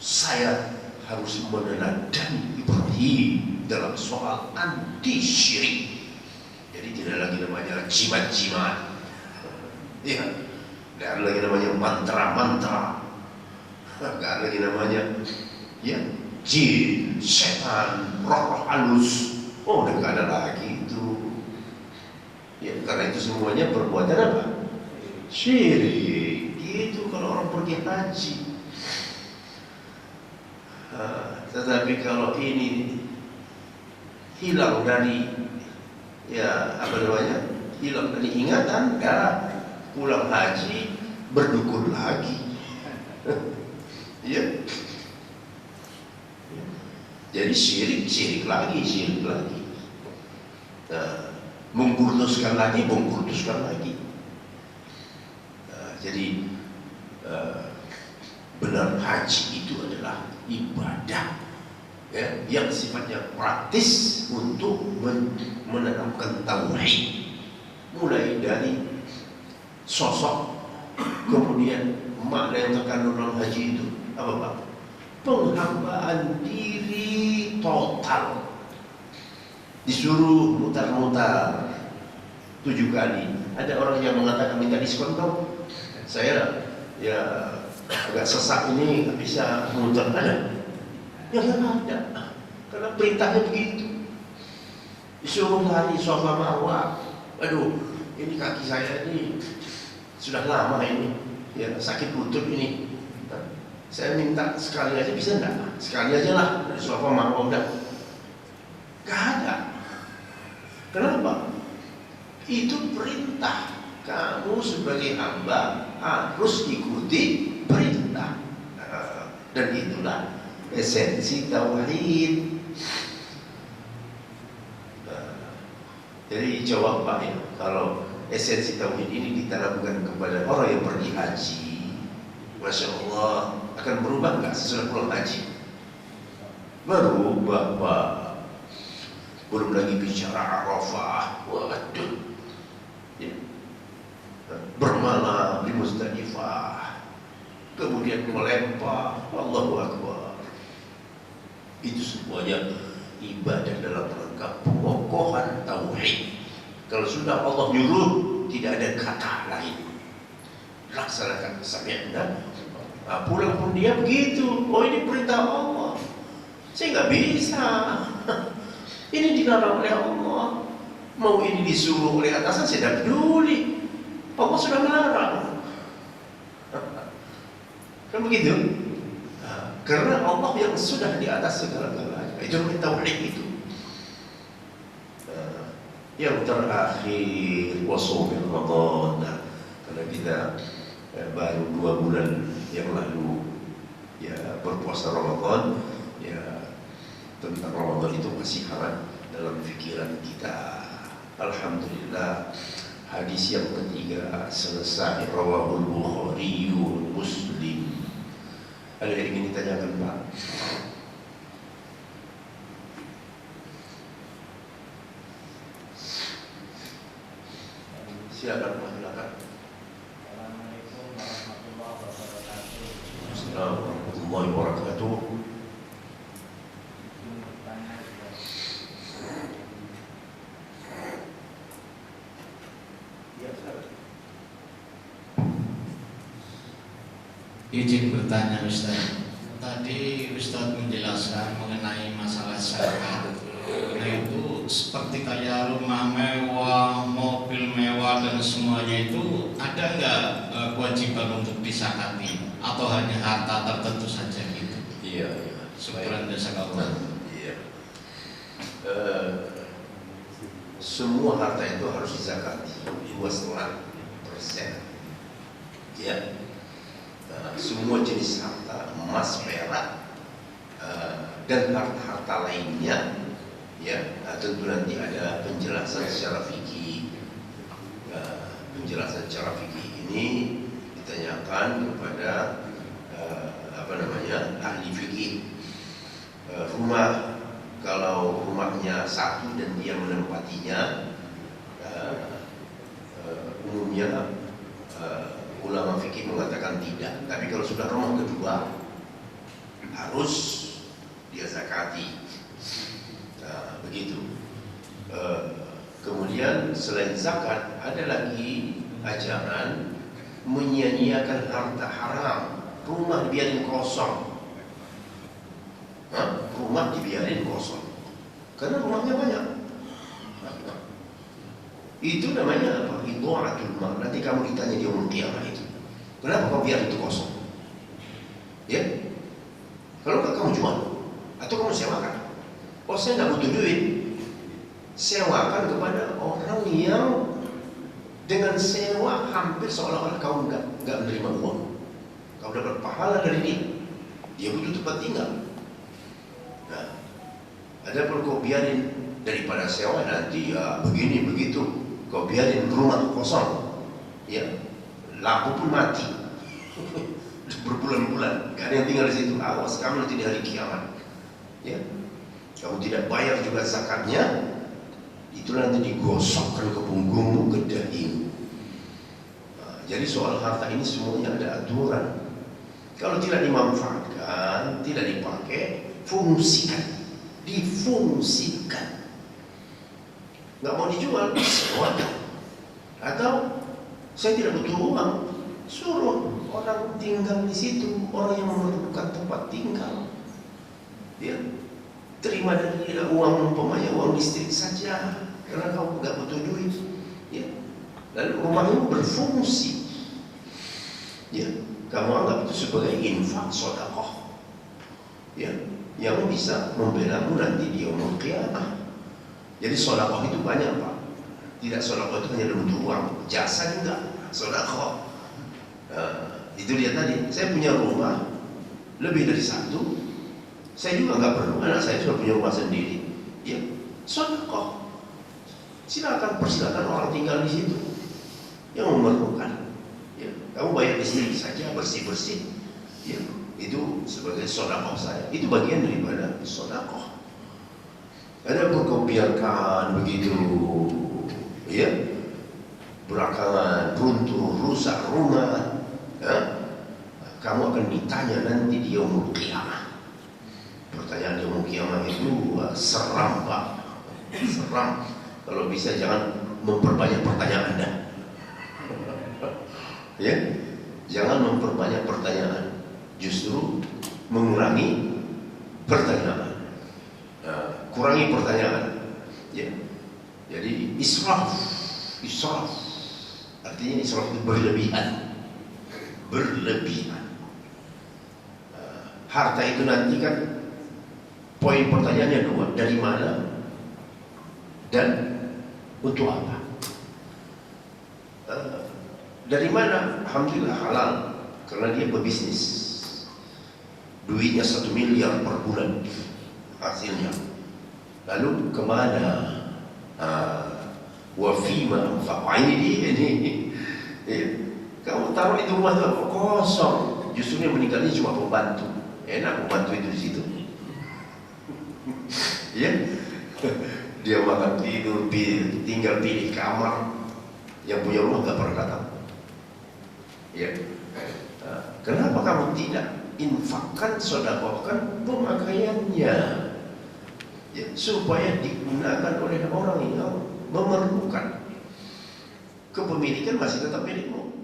Saya harus meneladani Ibrahim dalam soal anti syirik. Jadi tidak lagi namanya jimat-jimat, ya, tidak ada lagi namanya mantra-mantra, tidak ada lagi namanya ya jin, setan, roh-roh halus. Oh, udah nggak ada lagi itu. Ya, karena itu semuanya perbuatan apa? Syirik. Gitu kalau orang pergi haji. Tetapi kalau ini hilang dari hilang dari ingatan, pulang haji berdukun lagi. Ya. Jadi syirik lagi. Nah, mengkultuskan lagi. Jadi benar haji itu adalah ibadah ya, yang sifatnya praktis untuk menanamkan tauhid, mulai dari sosok, kemudian makna yang terkandung dalam haji itu apa Pak? Penghambaan diri total. Disuruh mutar-mutar 7 kali. Ada orang yang mengatakan minta diskon dong. Saya ya agak sesak ini nggak bisa mutar, ada? Ya nggak ada, karena perintahnya begitu. Disuruh lari Safa Marwah. Aduh, ini kaki saya ini sudah lama ini, ya sakit lutut ini. Saya minta sekali aja bisa enggak? Sekali aja lah dari Safa Marwah udah. Gak ada. Kenapa? Itu perintah. Kamu sebagai hamba harus ikuti perintah. Dan itulah esensi tauhid. Jadi jawab Pak ya, kalau esensi tauhid ini ditanamkan kepada orang yang pergi haji, Masya Allah, akan berubah nggak sesudah pulang haji? Berubah Pak. Belum lagi bicara Arafah, waduh ya. Bermalam di Muzdalifah, kemudian melempar, Allahu Akbar. Itu semuanya ibadah dalam rangka pengokohan tauhid. Kalau sudah Allah nyuruh, tidak ada kata lain, laksanakan sami'na. Nah, pulang pun dia begitu. Oh, ini perintah Allah, saya nggak bisa. Ini dilarang oleh Allah. Mau ini disuruh oleh atasan, saya tidak peduli. Allah sudah melarang. Kan begitu? Nah, karena Allah yang sudah di atas segala-galanya. Itu namanya tauhid itu. Yang terakhir wasaumin Ramadan. Nah, karena kita baru 2 bulan yang lalu ya berpuasa Ramadan, ya tentang Ramadan itu masih hangat dalam pikiran kita. Alhamdulillah, hadis yang ketiga selesai, rawahul Bukhari Muslim. Ada yang ingin ditanyakan Pak? Silakan Pak, silakan. Assalamualaikum warahmatullahi wabarakatuh. Assalamualaikum warahmatullahi wabarakatuh. Izin bertanya Ustaz. Tadi Ustaz menjelaskan mengenai masalah zakat. Nah itu seperti kayak rumah mewah, mobil mewah dan semuanya itu ada nggak kewajiban untuk disakati atau hanya harta tertentu saja gitu? Iya. Syukran jazakallah. Iya. Semua harta itu harus dizakati 2,5%. Ya. Semua jenis harta, emas, perak, dan harta-harta lainnya, ya tentu nanti ada penjelasan secara fikih. Penjelasan secara fikih ini ditanyakan kepada ahli fikih. Rumah, kalau rumahnya satu dan dia menempatinya, umumnya ulama fikih mengatakan tidak. Tapi kalau sudah rumah kedua, harus dia zakati. Nah, begitu. Kemudian selain zakat, ada lagi ajaran menyia-nyiakan harta haram. Rumah dibiarin kosong. Rumah dibiarin kosong karena rumahnya banyak. Itu namanya apa? Idha'atul mal. Nanti kamu ditanya di yaumul qiyamah itu, kenapa kau biar itu kosong? Ya, kalau enggak kamu jual atau kamu sewakan. Oh, saya nggak butuh duit, sewakan kepada orang yang dengan sewa hampir seolah-olah kau nggak menerima uang. Kau dapat pahala dari dia. Dia butuh tempat tinggal. Nah, Ada pun kau biarin daripada sewa nanti ya begini begitu, kau biarin rumah kosong, ya lampu pun mati berbulan-bulan, gak ada yang tinggal di situ. Awas kamu nanti di hari kiamat, ya kamu tidak bayar juga zakatnya, itu nanti digosokkan ke punggungmu, ke dahimu. Jadi soal harta ini semuanya ada aturan. Kalau tidak dimanfaatkan, tidak dipakai, fungsikan, difungsikan. Nggak mau dijual, sewakan. Atau saya tidak butuh uang, suruh orang tinggal di situ, orang yang memerlukan tempat tinggal. Dia terima dari uang umpamanya uang listrik saja, karena kamu nggak butuh duit. Ya. Lalu rumah itu berfungsi. Ya, kamu anggap itu sebagai infak sedekah. Ya, yang bisa membelamu nanti di yaumul qiyamah. Jadi sedekah itu banyak, Pak. Tidak sedekah itu hanya butuh uang, jasa juga sedekah. Itu dia tadi. Saya punya rumah lebih dari satu. Saya juga nggak perlu, anak saya sudah punya rumah sendiri. Ya, sedekah. Silakan, persilakan orang tinggal di situ yang memerlukan. Ya, kamu bayar listrik saja, bersih-bersih. Ya, itu sebagai sedekah saya. Itu bagian daripada sedekah. Ada pun kau biarkan begitu, ya, belakangan runtuh, rusak rumah, ya, kamu akan ditanya nanti di yaumul qiyamah. Pertanyaan yaumul qiyamah itu seram, Pak. Seram. Kalau bisa jangan memperbanyak pertanyaan Anda. Ya, jangan memperbanyak pertanyaan, justru mengurangi pertanyaan. Kurangi pertanyaan. Ya. Jadi israf artinya israf itu berlebihan. Harta itu nanti kan poin pertanyaannya dua, dari mana dan untuk apa. Dari mana? Alhamdulillah halal, karena dia berbisnis, duitnya 1 miliar per bulan hasilnya. Lalu kemana? Wafima anfaqa, ini kamu taruh itu rumah itu kosong, justru yang meninggalnya cuma pembantu. Enak pembantu itu di situ. Ya, dia makan tidur, tinggal pilih kamar. Yang punya rumah nggak pernah datang. Ya, kenapa kamu tidak infakkan, sedekahkan pemakaiannya, ya, supaya digunakan oleh orang yang memerlukan. Kepemilikan masih tetap milikmu.